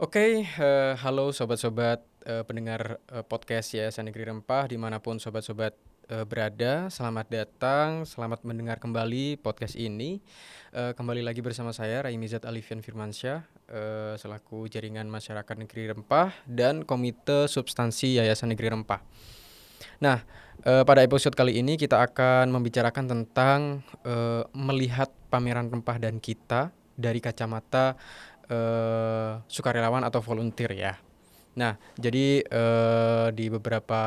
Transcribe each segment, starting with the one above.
Oke, halo sobat-sobat pendengar podcast Yayasan Negeri Rempah dimanapun sobat-sobat berada. Selamat datang, selamat mendengar kembali podcast ini. Kembali lagi bersama saya Raimizat Alifian Firmansyah, selaku Jaringan Masyarakat Negeri Rempah dan Komite Substansi Yayasan Negeri Rempah. Nah, pada episode kali ini kita akan membicarakan tentang melihat pameran rempah dan kita dari kacamata sukarelawan atau volunteer ya. Nah, jadi di beberapa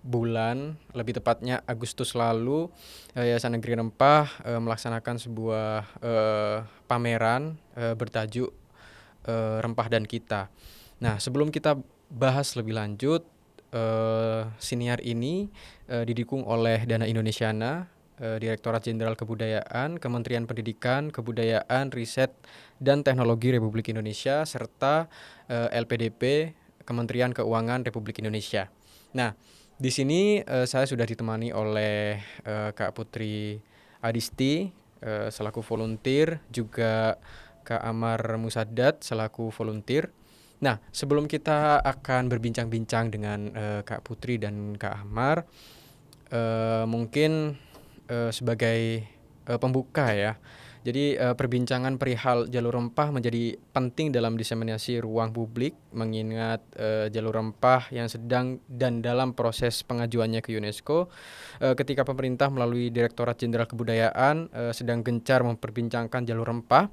bulan, lebih tepatnya Agustus lalu, Yayasan Negeri Rempah melaksanakan sebuah pameran bertajuk Rempah dan Kita. Nah, sebelum kita bahas lebih lanjut, siniar ini didukung oleh Dana Indonesiana, Direktorat Jenderal Kebudayaan, Kementerian Pendidikan, Kebudayaan, Riset, dan Teknologi Republik Indonesia, serta LPDP, Kementerian Keuangan Republik Indonesia. Nah, di sini saya sudah ditemani oleh Kak Putri Adisti selaku volunteer, juga Kak Amar Musadat selaku volunteer. Nah, sebelum kita akan berbincang-bincang dengan Kak Putri dan Kak Amar, mungkin sebagai pembuka ya. Jadi perbincangan perihal jalur rempah menjadi penting dalam diseminasi ruang publik, mengingat jalur rempah yang sedang dan dalam proses pengajuannya ke UNESCO, ketika pemerintah melalui Direktorat Jenderal Kebudayaan sedang gencar memperbincangkan jalur rempah.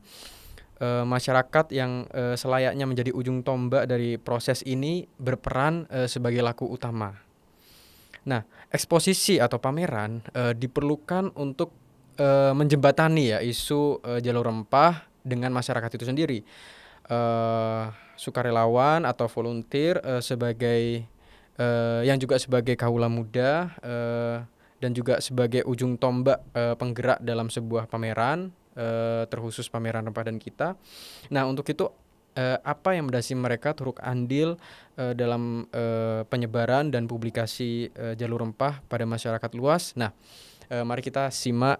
Masyarakat yang selayaknya menjadi ujung tombak dari proses ini berperan sebagai laku utama. Nah, eksposisi atau pameran diperlukan untuk menjembatani ya isu jalur rempah dengan masyarakat itu sendiri. Sukarelawan atau volunteer sebagai yang juga sebagai kaula muda dan juga sebagai ujung tombak penggerak dalam sebuah pameran, terkhusus pameran rempah dan kita. Nah, untuk itu apa yang mendasari mereka turut andil dalam penyebaran dan publikasi jalur rempah pada masyarakat luas. Nah, mari kita simak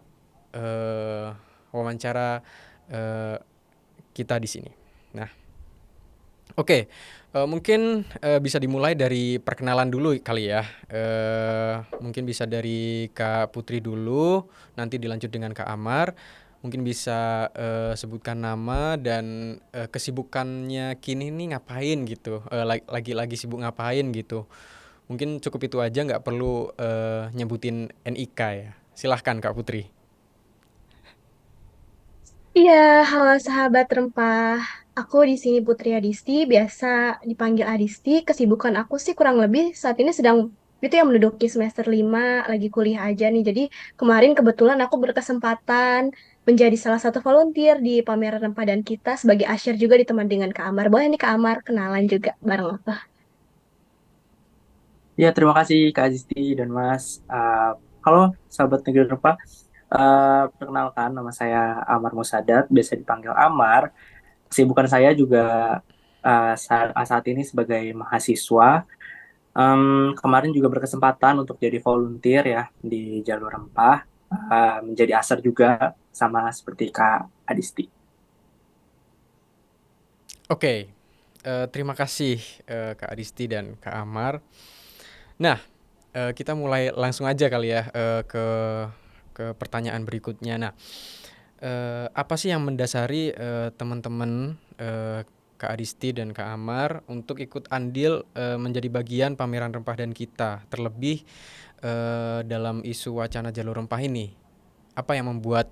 wawancara eh, kita di sini. Nah, oke, mungkin bisa dimulai dari perkenalan dulu kali ya. Mungkin bisa dari Kak Putri dulu, nanti dilanjut dengan Kak Amar. Mungkin bisa sebutkan nama dan kesibukannya kini nih ngapain gitu. Lagi sibuk ngapain gitu. Mungkin cukup itu aja, nggak perlu nyebutin NIK ya. Silahkan Kak Putri. Iya, halo sahabat rempah. Aku di sini Putri Adisti, biasa dipanggil Adisti. Kesibukan aku sih kurang lebih saat ini sedang itu yang menduduki semester 5, lagi kuliah aja nih. Jadi kemarin kebetulan aku berkesempatan menjadi salah satu volunteer di pameran rempah dan kita sebagai usher juga ditemani dengan Kak Amar. Boleh nih Kak Amar kenalan juga bareng apa? Ya, terima kasih Kak Azisti dan Mas. Halo, sahabat negeri Rempah. Perkenalkan, nama saya Amar Musadat, biasa dipanggil Amar. Kesibukan saya juga saat ini sebagai mahasiswa. Kemarin juga berkesempatan untuk jadi volunteer ya di Jalur Rempah, menjadi aser juga sama seperti Kak Adisti. Oke, terima kasih Kak Adisti dan Kak Amar. Nah, kita mulai langsung aja kali ya ke pertanyaan berikutnya. Nah, apa sih yang mendasari teman-teman Kak Adisti dan Kak Amar untuk ikut andil menjadi bagian pameran rempah dan kita, terlebih dalam isu wacana jalur rempah ini? Apa yang membuat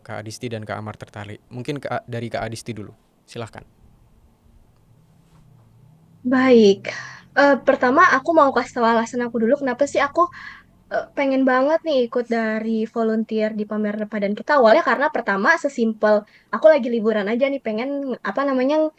Kak Adisti dan Kak Amar tertarik? Mungkin dari Kak Adisti dulu, silahkan. Baik, pertama aku mau kasih tahu alasan aku dulu kenapa sih aku pengen banget nih ikut dari volunteer di pameran Padan kita awalnya karena pertama sesimpel aku lagi liburan aja nih pengen apa namanya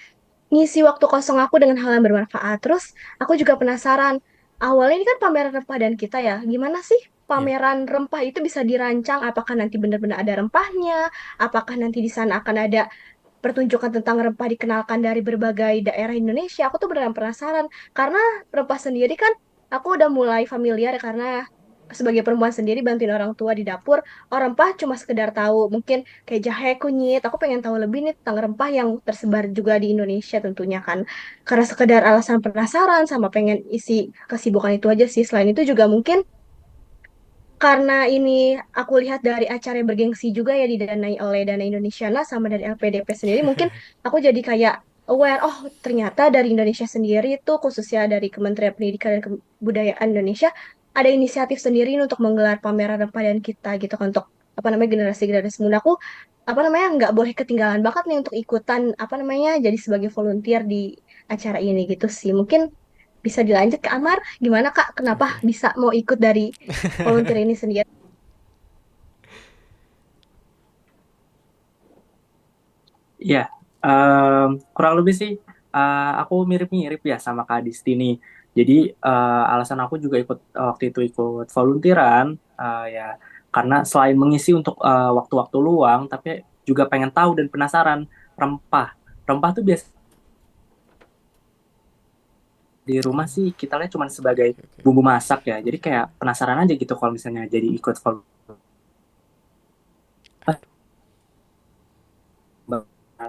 ngisi waktu kosong aku dengan hal yang bermanfaat. Terus aku juga penasaran awalnya ini kan pameran rempah dan kita ya gimana sih Ya. pameran rempah itu bisa dirancang apakah nanti benar-benar ada rempahnya apakah nanti di sana akan ada pertunjukan tentang rempah dikenalkan dari berbagai daerah Indonesia. Aku tuh beneran penasaran karena rempah sendiri kan aku udah mulai familiar karena sebagai perempuan sendiri bantuin orang tua di dapur, oh rempah cuma sekedar tahu, mungkin kayak jahe, kunyit, aku pengen tahu lebih nih tentang rempah yang tersebar juga di Indonesia tentunya kan. Karena sekedar alasan penasaran sama pengen isi kesibukan itu aja sih. Selain itu juga mungkin karena ini aku lihat dari acara yang bergengsi juga ya didanai oleh Dana Indonesia sama dari LPDP sendiri, mungkin aku jadi kayak aware, oh ternyata dari Indonesia sendiri itu khususnya dari Kementerian Pendidikan dan Kebudayaan Indonesia ada inisiatif sendiri untuk menggelar pameran rempah dan kita gitu kan untuk apa namanya generasi-generasi muda. Aku apa namanya nggak boleh ketinggalan banget nih untuk ikutan apa namanya jadi sebagai volunteer di acara ini gitu sih. Mungkin bisa dilanjut ke Amar, gimana Kak? Kenapa Oke. bisa mau ikut dari volunteer ini sendiri? Iya, kurang lebih sih aku mirip-mirip ya sama Kak Disti nih. Jadi alasan aku juga ikut waktu itu ikut volunteeran ya karena selain mengisi untuk waktu-waktu luang, tapi juga pengen tahu dan penasaran rempah. Rempah tuh biasa di rumah sih kita lihat cuma sebagai Oke, oke. bumbu masak ya. Jadi kayak penasaran aja gitu kalau misalnya jadi ikut volunteer Aduh.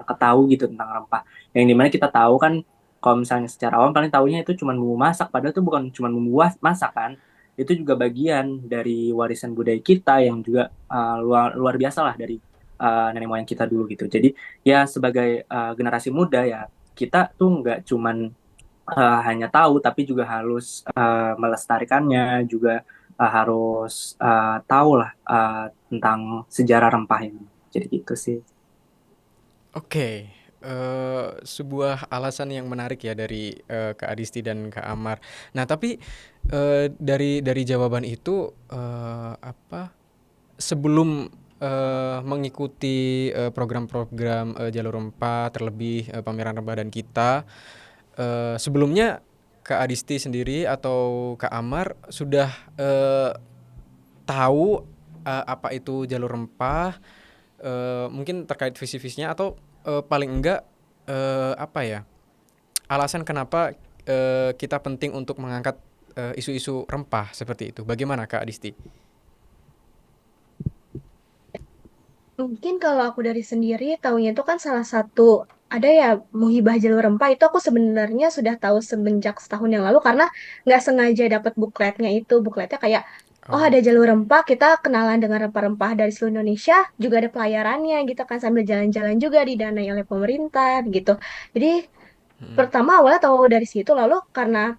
ketahui gitu tentang rempah. Yang dimana kita tahu kan kalau misalnya secara awam paling tahunya itu cuma bumbu masak, padahal itu bukan cuma bumbu masak kan. Itu juga bagian dari warisan budaya kita yang juga luar luar biasa lah dari nenek moyang kita dulu gitu. Jadi ya sebagai generasi muda ya kita tuh nggak cuman hanya tahu tapi juga harus melestarikannya juga harus tahu lah tentang sejarah rempah ini. Jadi gitu sih. Oke, sebuah alasan yang menarik ya dari, Kak Adisti dan Kak Amar. Nah tapi, dari jawaban itu, sebelum, mengikuti, program-program, Jalur Rempah terlebih, Pameran Rempah dan Kita, sebelumnya Kak Adisti sendiri atau Kak Amar sudah, tahu, apa itu jalur rempah, mungkin terkait visi-visinya atau, paling enggak, apa ya, alasan kenapa, kita penting untuk mengangkat, isu-isu rempah seperti itu. Bagaimana Kak Adisti? Mungkin kalau aku dari sendiri tahunya itu kan salah satu ada ya Muhibah Jalur Rempah itu aku sebenarnya sudah tahu semenjak setahun yang lalu karena nggak sengaja dapat bukletnya itu bukletnya kayak oh Oh, ada jalur rempah kita kenalan dengan rempah-rempah dari seluruh Indonesia juga ada pelayarannya gitu kan sambil jalan-jalan juga didanai oleh pemerintah gitu. Jadi mhm, pertama awalnya tahu dari situ lalu karena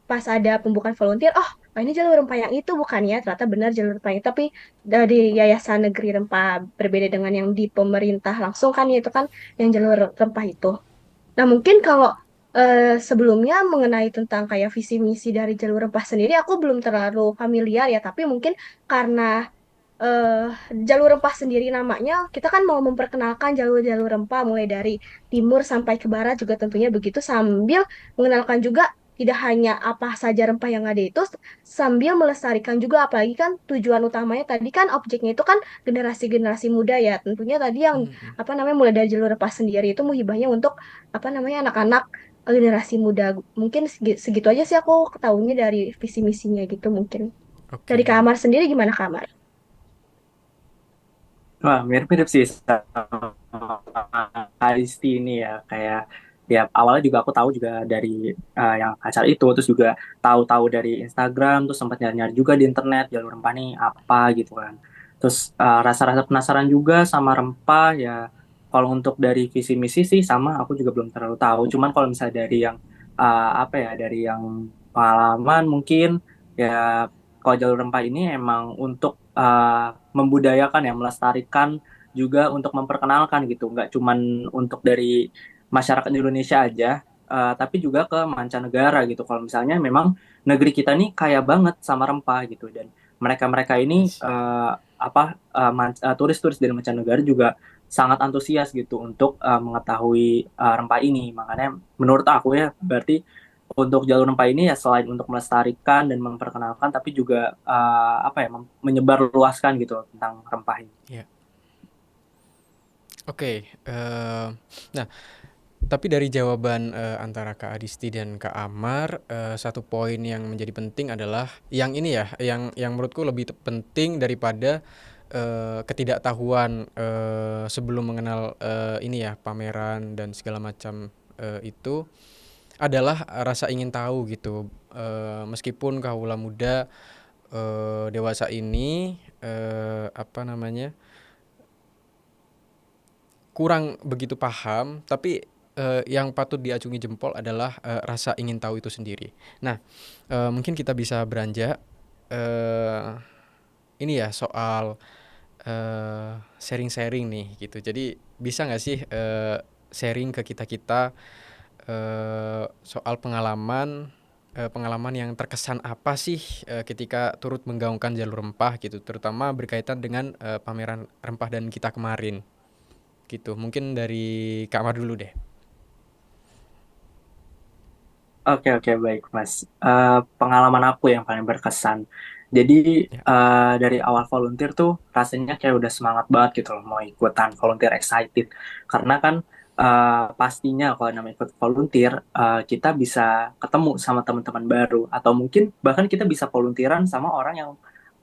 pas ada pembukaan volunteer, oh ini jalur rempah yang itu bukan ya, ternyata benar jalur rempah itu, tapi dari Yayasan Negeri Rempah berbeda dengan yang di pemerintah langsung kan, ya, itu kan yang jalur rempah itu. Nah mungkin kalau sebelumnya mengenai tentang kayak visi misi dari jalur rempah sendiri, aku belum terlalu familiar ya, tapi mungkin karena eh jalur rempah sendiri namanya, kita kan mau memperkenalkan jalur-jalur rempah mulai dari timur sampai ke barat juga tentunya begitu sambil mengenalkan juga tidak hanya apa saja rempah yang ada itu sambil melestarikan juga apalagi kan tujuan utamanya tadi kan objeknya itu kan generasi-generasi muda ya tentunya tadi yang mhm, apa namanya mulai dari jalur rempah sendiri itu muhibahnya untuk apa namanya anak-anak generasi muda mungkin segitu aja sih aku ketahuinya dari visi misinya gitu mungkin dari oke. kamar sendiri gimana kamar. Wah, mirip-mirip sih sama Kalisti ini ya. Kayak ya awalnya juga aku tahu juga dari yang acara itu, terus juga tahu-tahu dari Instagram, terus sempat nyari-nyari juga di internet jalur rempah nih apa gitu kan. Terus rasa-rasa penasaran juga sama rempah ya. Kalau untuk dari visi misi sih sama, aku juga belum terlalu tahu. Cuman kalau misalnya dari yang apa ya, dari yang pengalaman mungkin ya kalau jalur rempah ini emang untuk membudayakan ya, melestarikan juga untuk memperkenalkan gitu, nggak cuman untuk dari masyarakat Indonesia aja, tapi juga ke mancanegara gitu. Kalau misalnya memang negeri kita nih kaya banget sama rempah gitu dan mereka-mereka ini Wis, turis-turis dari mancanegara juga sangat antusias gitu untuk mengetahui rempah ini. Makanya menurut aku ya berarti untuk jalur rempah ini ya selain untuk melestarikan dan memperkenalkan tapi juga apa ya menyebarluaskan gitu loh tentang rempah ini. iya. Oke, nah Tapi dari jawaban, antara Kak Adisti dan Kak Amar, satu poin yang menjadi penting adalah yang ini ya, yang menurutku lebih penting daripada, ketidaktahuan, sebelum mengenal, ini ya, pameran dan segala macam, itu adalah rasa ingin tahu gitu. Meskipun kaula muda, dewasa ini, apa namanya, kurang begitu paham, tapi yang patut diacungi jempol adalah rasa ingin tahu itu sendiri. Nah, mungkin kita bisa beranjak eh, ini ya soal sharing-sharing nih gitu. Jadi bisa nggak sih sharing ke kita-kita soal pengalaman yang terkesan apa sih ketika turut menggaungkan jalur rempah gitu, terutama berkaitan dengan pameran rempah dan kita kemarin gitu. Mungkin dari Kak Mar dulu deh. Oke, oke, baik, Mas. Pengalaman aku yang paling berkesan. Jadi, Ya. dari awal volunteer tuh rasanya kayak udah semangat banget gitu loh, mau ikutan volunteer excited. Karena kan pastinya kalau namanya ikut volunteer, kita bisa ketemu sama teman-teman baru. Atau mungkin bahkan kita bisa volunteeran sama orang yang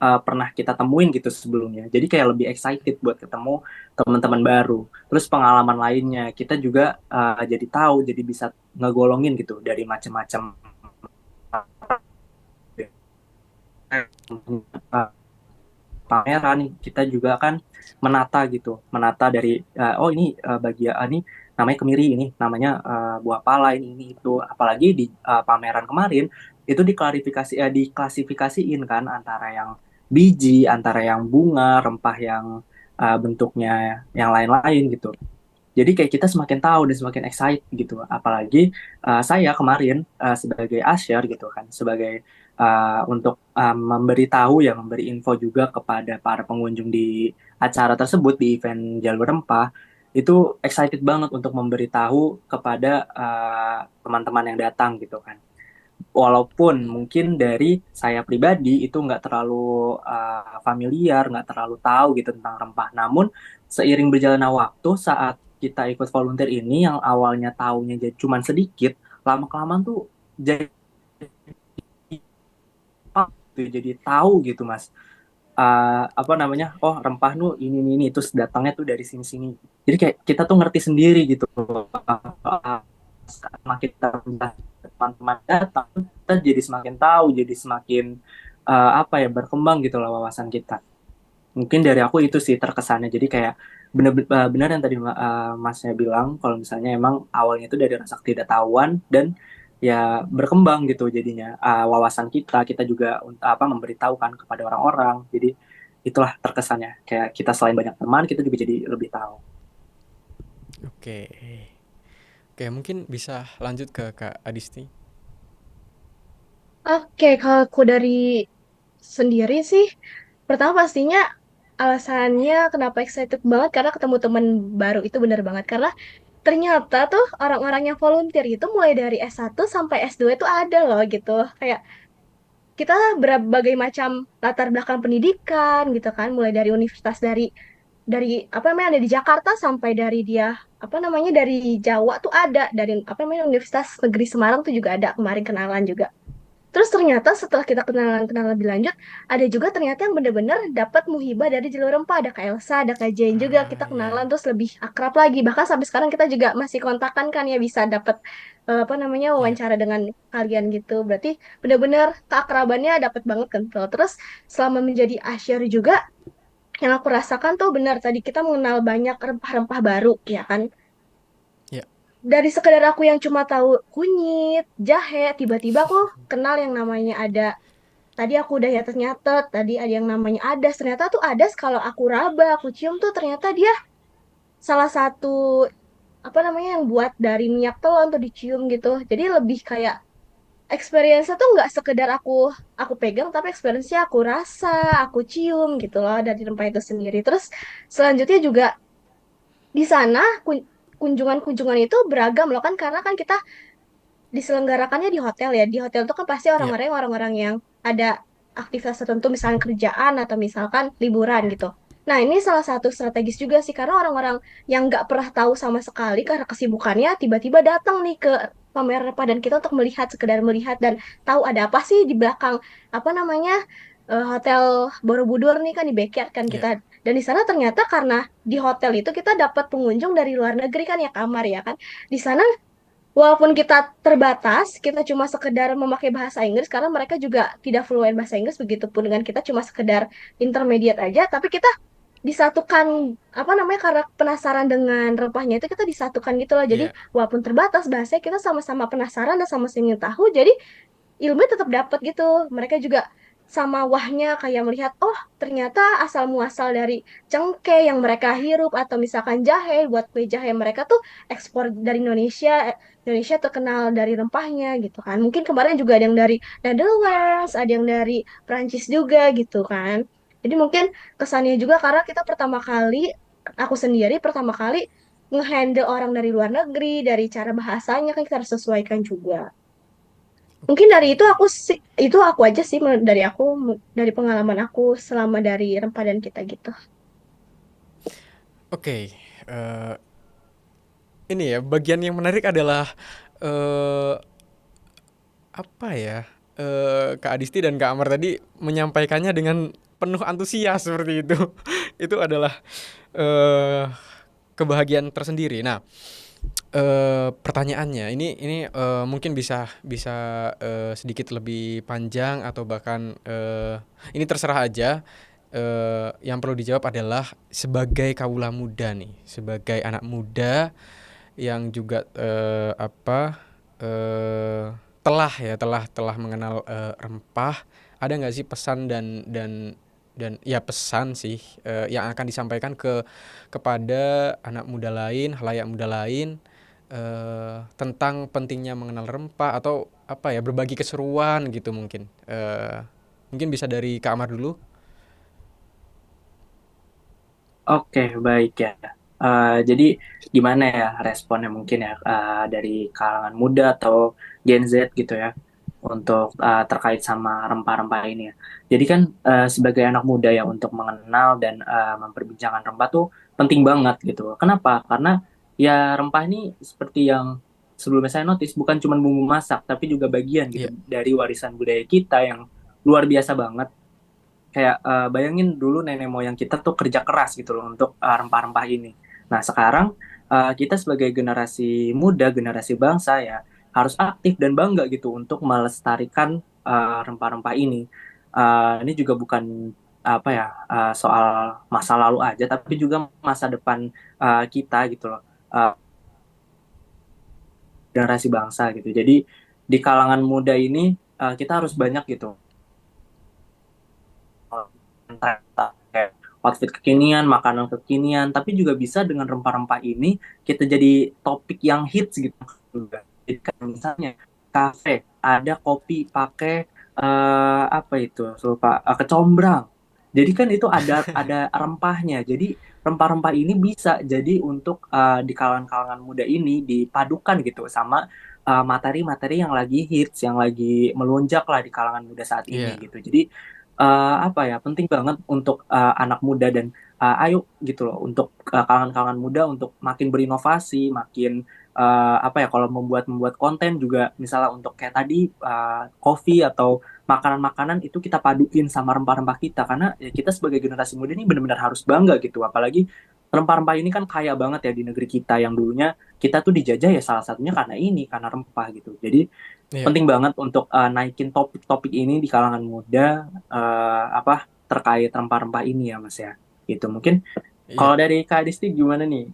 pernah kita temuin gitu sebelumnya. Jadi kayak lebih excited buat ketemu teman-teman baru. Terus pengalaman lainnya, kita juga jadi tahu, jadi bisa ngegolongin gitu dari macam-macam pameran. Kita juga kan menata gitu, menata dari oh ini bagian ini namanya kemiri, ini namanya buah pala, ini itu. Apalagi di pameran kemarin itu diklasifikasiin kan antara yang biji, antara yang bunga, rempah yang bentuknya yang lain-lain gitu. Jadi kayak kita semakin tahu dan semakin excited gitu. Apalagi saya kemarin sebagai usher gitu kan, sebagai untuk memberitahu ya, memberi info juga kepada para pengunjung di acara tersebut di event Jalur Rempah, itu excited banget untuk memberitahu kepada teman-teman yang datang gitu kan. Walaupun mungkin dari saya pribadi itu nggak terlalu familiar, nggak terlalu tahu gitu tentang rempah. Namun seiring berjalannya waktu saat kita ikut volunteer ini yang awalnya taunya jadi cuman sedikit, lama-kelamaan tuh jadi jadi tahu gitu Mas. Apa namanya? Oh, rempah nu ini terus datangnya tuh dari sini-sini. Jadi kayak kita tuh ngerti sendiri gitu. Semakin teman-teman datang, kita jadi semakin tahu, jadi semakin apa ya, berkembang gitu lah wawasan kita. Mungkin dari aku itu sih terkesannya. Jadi kayak benar yang tadi Masnya bilang, kalau misalnya emang awalnya itu dari rasa ketidaktahuan dan ya berkembang gitu jadinya wawasan kita juga apa memberitahukan kepada orang-orang. Jadi itulah terkesannya. Kayak kita selain banyak teman, kita juga jadi lebih tahu. Oke. Oke, mungkin bisa lanjut ke Kak Adisti. Oke, kalau aku dari sendiri sih, pertama pastinya alasannya kenapa excited banget karena ketemu teman baru itu bener banget. Karena ternyata tuh orang-orang yang volunteer itu mulai dari S1 sampai S2 itu ada loh gitu. Kayak kita berbagai macam latar belakang pendidikan gitu kan, mulai dari universitas dari apa namanya ada di Jakarta sampai dari dia apa namanya dari Jawa tuh ada, dari apa namanya Universitas Negeri Semarang tuh juga ada kemarin kenalan juga. Terus ternyata setelah kita kenalan-kenalan lebih lanjut, ada juga ternyata yang bener-bener dapat muhibah dari jalur rempah. Ada Kak Elsa, ada Kak Jane juga. Kita Ah kenalan ya. terus lebih akrab lagi. Bahkan sampai sekarang kita juga masih kontakkan kan ya bisa dapat apa namanya Ya. wawancara dengan kalian gitu. Berarti bener-bener keakrabannya dapat banget kental. Terus selama menjadi asyari juga, yang aku rasakan tuh benar tadi kita mengenal banyak rempah-rempah baru, ya kan? Ya. Dari sekedar aku yang cuma tahu kunyit, jahe, tiba-tiba aku kenal yang namanya ada. Tadi aku udah nyatet-nyatet, tadi ada yang namanya adas. Ternyata tuh adas kalau aku raba, aku cium tuh ternyata dia salah satu apa namanya yang buat dari minyak telon tuh dicium gitu. Jadi lebih kayak experience-nya tuh nggak sekedar aku pegang, tapi experience-nya aku rasa, aku cium gitu loh dari rempah itu sendiri. Terus selanjutnya juga di sana kunjungan-kunjungan itu beragam loh kan karena kan kita diselenggarakannya di hotel ya. Di hotel itu kan pasti Ya. orang-orang yang ada aktivitas tertentu misalnya kerjaan atau misalkan liburan gitu. Nah, ini salah satu strategis juga sih, karena orang-orang yang nggak pernah tahu sama sekali karena kesibukannya tiba-tiba datang nih ke pameran Padan kita untuk melihat, sekedar melihat dan tahu ada apa sih di belakang apa namanya Hotel Borobudur nih kan di backyard kan Ya, kita. Dan di sana ternyata karena di hotel itu kita dapat pengunjung dari luar negeri kan ya kamar ya kan. Di sana walaupun kita terbatas, kita cuma sekedar memakai bahasa Inggris karena mereka juga tidak fluent bahasa Inggris, begitupun dengan kita cuma sekedar intermediate aja, tapi kita disatukan apa namanya karena penasaran dengan rempahnya itu kita disatukan gitu loh. Jadi ya, walaupun terbatas bahasanya kita sama-sama penasaran dan sama-sama ingin tahu. Jadi ilmunya tetap dapat gitu. Mereka juga sama wahnya kayak melihat, oh ternyata asal muasal dari cengkeh yang mereka hirup atau misalkan jahe, buat kue jahe mereka tuh ekspor dari Indonesia. Indonesia terkenal dari rempahnya gitu kan. Mungkin kemarin juga ada yang dari Netherlands, ada yang dari Prancis juga gitu kan. Jadi mungkin kesannya juga karena kita pertama kali, aku sendiri pertama kali ngehandle orang dari luar negeri, dari cara bahasanya kan kita harus sesuaikan juga. Mungkin dari itu oke. aku sih, itu aku aja sih dari aku, dari pengalaman aku selama dari Rempadan kita gitu. Oke, ini ya bagian yang menarik adalah eh apa ya? Kak Adisti dan Kak Amar tadi menyampaikannya dengan penuh antusias seperti itu. Itu adalah eh kebahagiaan tersendiri. Nah, pertanyaannya ini mungkin bisa bisa sedikit lebih panjang atau bahkan ini terserah aja. Yang perlu dijawab adalah sebagai kawula muda nih, sebagai anak muda yang juga telah mengenal rempah. Ada nggak sih pesan dan ya pesan sih yang akan disampaikan kepada anak muda lain, halayak muda lain tentang pentingnya mengenal rempah atau apa ya berbagi keseruan gitu mungkin. Mungkin bisa dari Kak Amar dulu. Oke, baik ya. Jadi gimana ya responnya mungkin ya dari kalangan muda atau Gen Z gitu ya untuk terkait sama rempah-rempah ini ya. Jadi kan sebagai anak muda ya untuk mengenal dan memperbincangkan rempah tuh penting banget gitu. Kenapa? Karena ya rempah ini seperti yang sebelumnya saya notice bukan cuma bumbu masak tapi juga bagian gitu Iya, dari warisan budaya kita yang luar biasa banget. Kayak bayangin dulu nenek moyang kita tuh kerja keras gitu loh untuk rempah-rempah ini. Nah, sekarang kita sebagai generasi muda, generasi bangsa ya harus aktif dan bangga gitu untuk melestarikan rempah-rempah ini. Ini juga bukan apa ya soal masa lalu aja, tapi juga masa depan kita gitu loh, generasi bangsa gitu. Jadi di kalangan muda ini kita harus banyak gitu kayak outfit kekinian, makanan kekinian, tapi juga bisa dengan rempah-rempah ini kita jadi topik yang hits gitu juga. Jadi kayak misalnya kafe ada kopi pakai apa itu? Lupa kecombrang. Jadi kan itu ada rempahnya. Jadi rempah-rempah ini bisa jadi untuk di kalangan-kalangan muda ini dipadukan gitu sama materi-materi yang lagi hits, yang lagi melonjak lah di kalangan muda saat ini iya, gitu. Jadi apa ya penting banget untuk anak muda dan ayo gitu loh untuk kalangan-kalangan muda untuk makin berinovasi, makin apa ya kalau membuat membuat konten juga misalnya untuk kayak tadi coffee atau makanan-makanan itu kita paduin sama rempah-rempah kita karena ya kita sebagai generasi muda ini benar-benar harus bangga gitu apalagi rempah-rempah ini kan kaya banget ya di negeri kita yang dulunya kita tuh dijajah ya salah satunya karena ini karena rempah gitu jadi iya, penting banget untuk naikin topik-topik ini di kalangan muda apa terkait rempah-rempah ini ya Mas ya. Gitu. Mungkin iya, kalau dari Kak Disti gimana nih?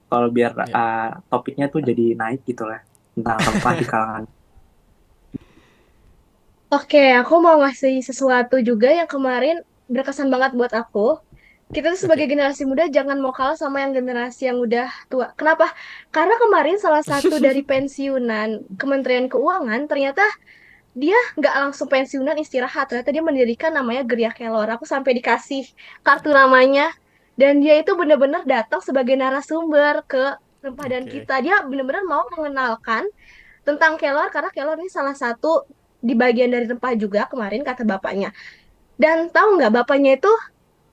Kalau biar iya. topiknya tuh jadi naik gitu lah tentang rempah di kalangan. Oke, aku mau ngasih sesuatu juga yang kemarin berkesan banget buat aku. Kita tuh sebagai Oke. generasi muda jangan mau kalah sama yang generasi yang udah tua. Kenapa? Karena kemarin salah satu dari pensiunan Kementerian Keuangan ternyata dia nggak langsung pensiunan istirahat. Ternyata dia mendirikan namanya Geria Kelor. Aku sampai dikasih kartu namanya. Dan dia itu benar-benar datang sebagai narasumber ke Rempadan Oke. kita. Dia benar-benar mau mengenalkan tentang kelor karena kelor ini salah satu di bagian dari rempah juga kemarin kata bapaknya. Dan tahu nggak bapaknya itu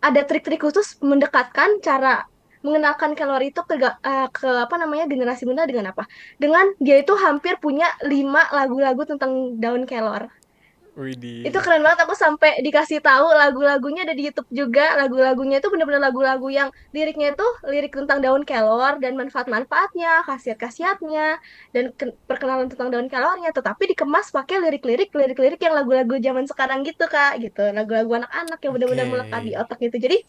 ada trik-trik khusus mendekatkan cara mengenalkan kalori itu ke apa namanya generasi muda dengan apa? Dengan dia itu hampir punya 5 lagu-lagu tentang daun kelor. Itu Widih. keren banget, aku sampai dikasih tahu lagu-lagunya ada di YouTube juga. Lagu-lagunya itu bener-bener lagu-lagu yang liriknya itu lirik tentang daun kelor dan manfaat-manfaatnya, khasiat-khasiatnya, dan perkenalan tentang daun kelornya, tetapi dikemas pakai lirik-lirik yang lagu-lagu zaman sekarang gitu, Kak, gitu. Lagu-lagu anak-anak yang bener-bener Oke. melekat di otak gitu. Jadi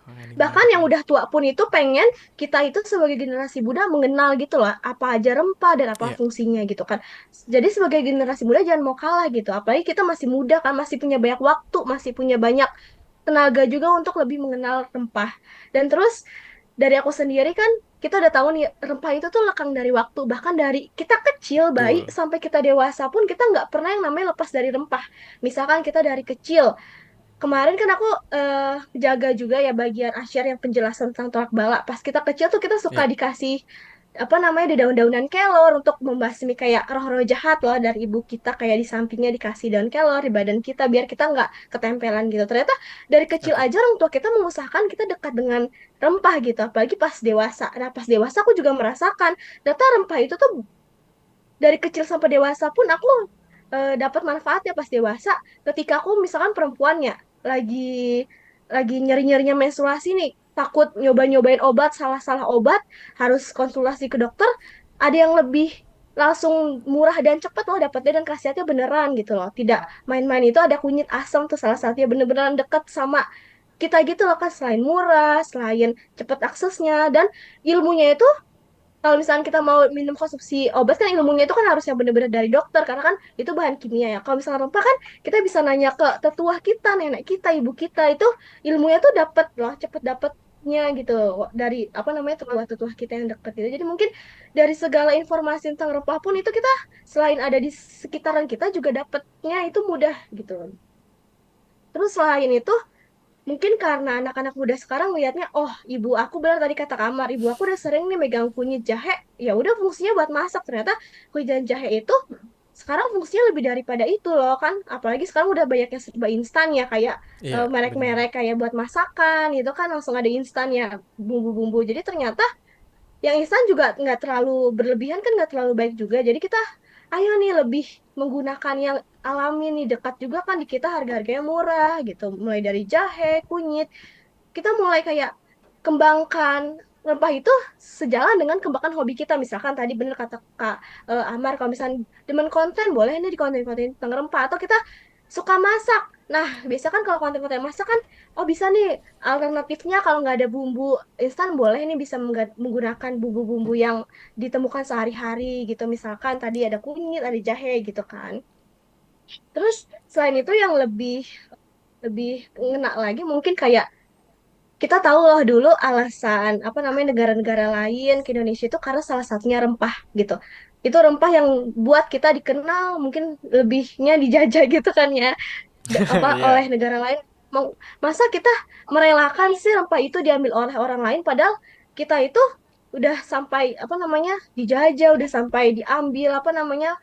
Wah, ini bahkan menarik yang nih. udah tua pun itu pengen kita itu sebagai generasi muda mengenal gitu loh apa aja rempah dan apa Iya. fungsinya gitu kan. Jadi sebagai generasi muda jangan mau kalah gitu. Apalagi kita masih muda kan, masih punya banyak waktu, masih punya banyak tenaga juga untuk lebih mengenal rempah. Dan terus dari aku sendiri kan kita udah tahu nih rempah itu tuh lekang dari waktu. Bahkan dari kita kecil bayi Betul. sampai kita dewasa pun kita nggak pernah yang namanya lepas dari rempah. Misalkan kita dari kecil. Kemarin kan aku jaga juga ya bagian asyar yang penjelasan tentang tolak bala. Pas kita kecil tuh kita suka Iya. dikasih apa namanya di daun-daunan kelor untuk membasmi kayak roh-roh jahat loh dari ibu kita, kayak di sampingnya dikasih daun kelor di badan kita biar kita nggak ketempelan gitu. Ternyata dari kecil Oke. aja orang tua kita mengusahakan kita dekat dengan rempah gitu, apalagi pas dewasa. Nah, pas dewasa aku juga merasakan ternyata rempah itu tuh dari kecil sampai dewasa pun aku dapat manfaatnya pas dewasa. Ketika aku misalkan perempuannya lagi nyeri-nyerinya menstruasi nih, takut nyoba-nyobain obat, salah-salah obat, harus konsultasi ke dokter, ada yang lebih langsung murah dan cepat loh dapetnya dan khasiatnya beneran gitu loh. Tidak main-main, itu ada kunyit asam tuh salah satunya bener-beneran deket sama kita gitu loh kan, selain murah, selain cepat aksesnya dan ilmunya itu kalau misalnya kita mau minum konsumsi obat kan ilmunya itu kan harusnya benar-benar dari dokter karena kan itu bahan kimia ya. Kalau misalnya rempah kan kita bisa nanya ke tetua kita, nenek kita, ibu kita itu ilmunya tuh dapat loh, cepet dapatnya gitu dari apa namanya tetua-tetua kita yang dekat gitu. Jadi mungkin dari segala informasi tentang rempah pun itu kita selain ada di sekitaran kita juga dapatnya itu mudah gitu. Terus selain itu mungkin karena anak-anak muda sekarang lihatnya, oh ibu aku benar tadi kata Kamar, ibu aku udah sering nih megang kunyit jahe, ya udah fungsinya buat masak. Ternyata kunyit jahe itu sekarang fungsinya lebih daripada itu loh kan. Apalagi sekarang udah banyak yang serba instan ya, kayak Iya, benar. merek-merek kayak buat masakan itu kan langsung ada instan ya bumbu-bumbu. Jadi ternyata yang instan juga nggak terlalu berlebihan kan, nggak terlalu baik juga. Jadi kita ayo nih lebih menggunakan yang alami nih, dekat juga kan di kita, harga-harganya murah gitu, mulai dari jahe, kunyit, kita mulai kayak kembangkan rempah itu sejalan dengan kembangkan hobi kita. Misalkan tadi bener kata Kak Amar, kalau misalnya demen konten boleh nih di konten-konten tentang rempah, atau kita suka masak. Nah, biasa kan kalau konten-konten masak kan, oh bisa nih alternatifnya kalau nggak ada bumbu instan boleh nih bisa menggunakan bumbu-bumbu yang ditemukan sehari-hari gitu. Misalkan tadi ada kunyit, ada jahe gitu kan. Terus selain itu yang lebih lebih ngena lagi mungkin kayak kita tahu loh dulu alasan apa namanya negara-negara lain ke Indonesia itu karena salah satunya rempah gitu. Itu rempah yang buat kita dikenal mungkin lebihnya dijajah gitu kan ya apa oleh Iya. negara lain. Masa kita merelakan sih rempah itu diambil oleh orang lain padahal kita itu udah sampai apa namanya dijajah, udah sampai diambil apa namanya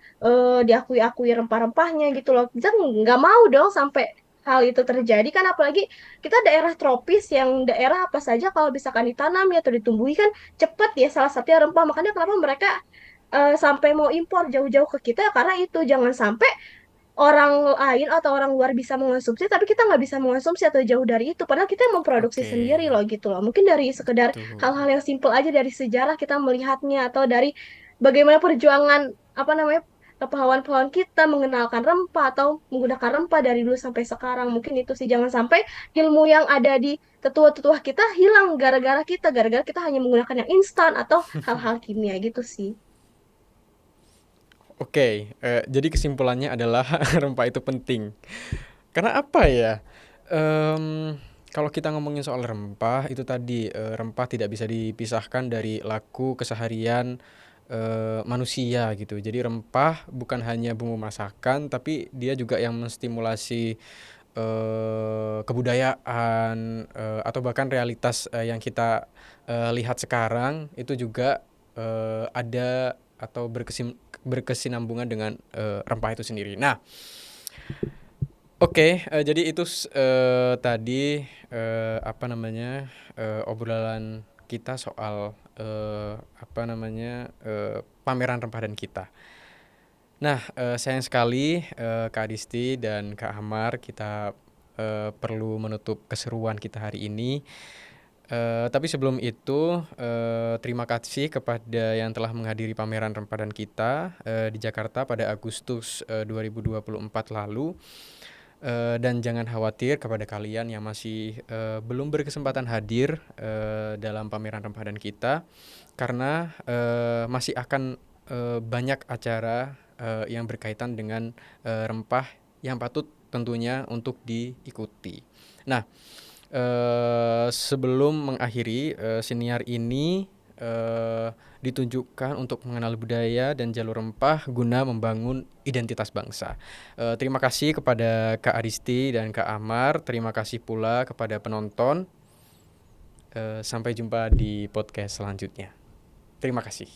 diakui-akui rempah-rempahnya gitu loh. Kita nggak mau dong sampai hal itu terjadi kan, apalagi kita daerah tropis yang daerah apa saja kalau misalkan ditanam ya atau ditumbuhi kan cepet ya, salah satunya rempah. Makanya kenapa mereka sampai mau impor jauh-jauh ke kita karena itu jangan sampai orang lain atau orang luar bisa mengonsumsi tapi kita nggak bisa mengonsumsi atau jauh dari itu padahal kita yang memproduksi Oke. sendiri loh gitu loh. Mungkin dari sekedar Betul. hal-hal yang simpel aja dari sejarah kita melihatnya atau dari bagaimana perjuangan apa namanya pahlawan-pahlawan kita mengenalkan rempah atau menggunakan rempah dari dulu sampai sekarang. Mungkin itu sih, jangan sampai ilmu yang ada di tetua-tetua kita hilang gara-gara kita hanya menggunakan yang instan atau hal-hal kimia gitu sih. Oke, jadi kesimpulannya adalah rempah itu penting. Karena apa ya? Kalau kita ngomongin soal rempah itu tadi, rempah tidak bisa dipisahkan dari laku keseharian manusia gitu. Jadi rempah bukan hanya bumbu masakan, tapi dia juga yang menstimulasi kebudayaan, atau bahkan realitas yang kita lihat sekarang itu juga ada atau berkesinambungan dengan rempah itu sendiri. Nah, Oke, jadi itu tadi apa namanya obrolan kita soal apa namanya pameran rempah dan kita. Nah, sayang sekali Kak Adisti dan Kak Amar kita perlu menutup keseruan kita hari ini. Tapi sebelum itu, terima kasih kepada yang telah menghadiri pameran rempah dan kita di Jakarta pada Agustus 2024 lalu. Dan jangan khawatir kepada kalian yang masih belum berkesempatan hadir dalam pameran rempah dan kita, karena masih akan banyak acara yang berkaitan dengan rempah yang patut tentunya untuk diikuti. Nah, sebelum mengakhiri siniar ini ditunjukkan untuk mengenal budaya dan jalur rempah guna membangun identitas bangsa. Terima kasih kepada Kak Aristi dan Kak Amar. Terima kasih pula kepada penonton. Sampai jumpa di podcast selanjutnya. Terima kasih.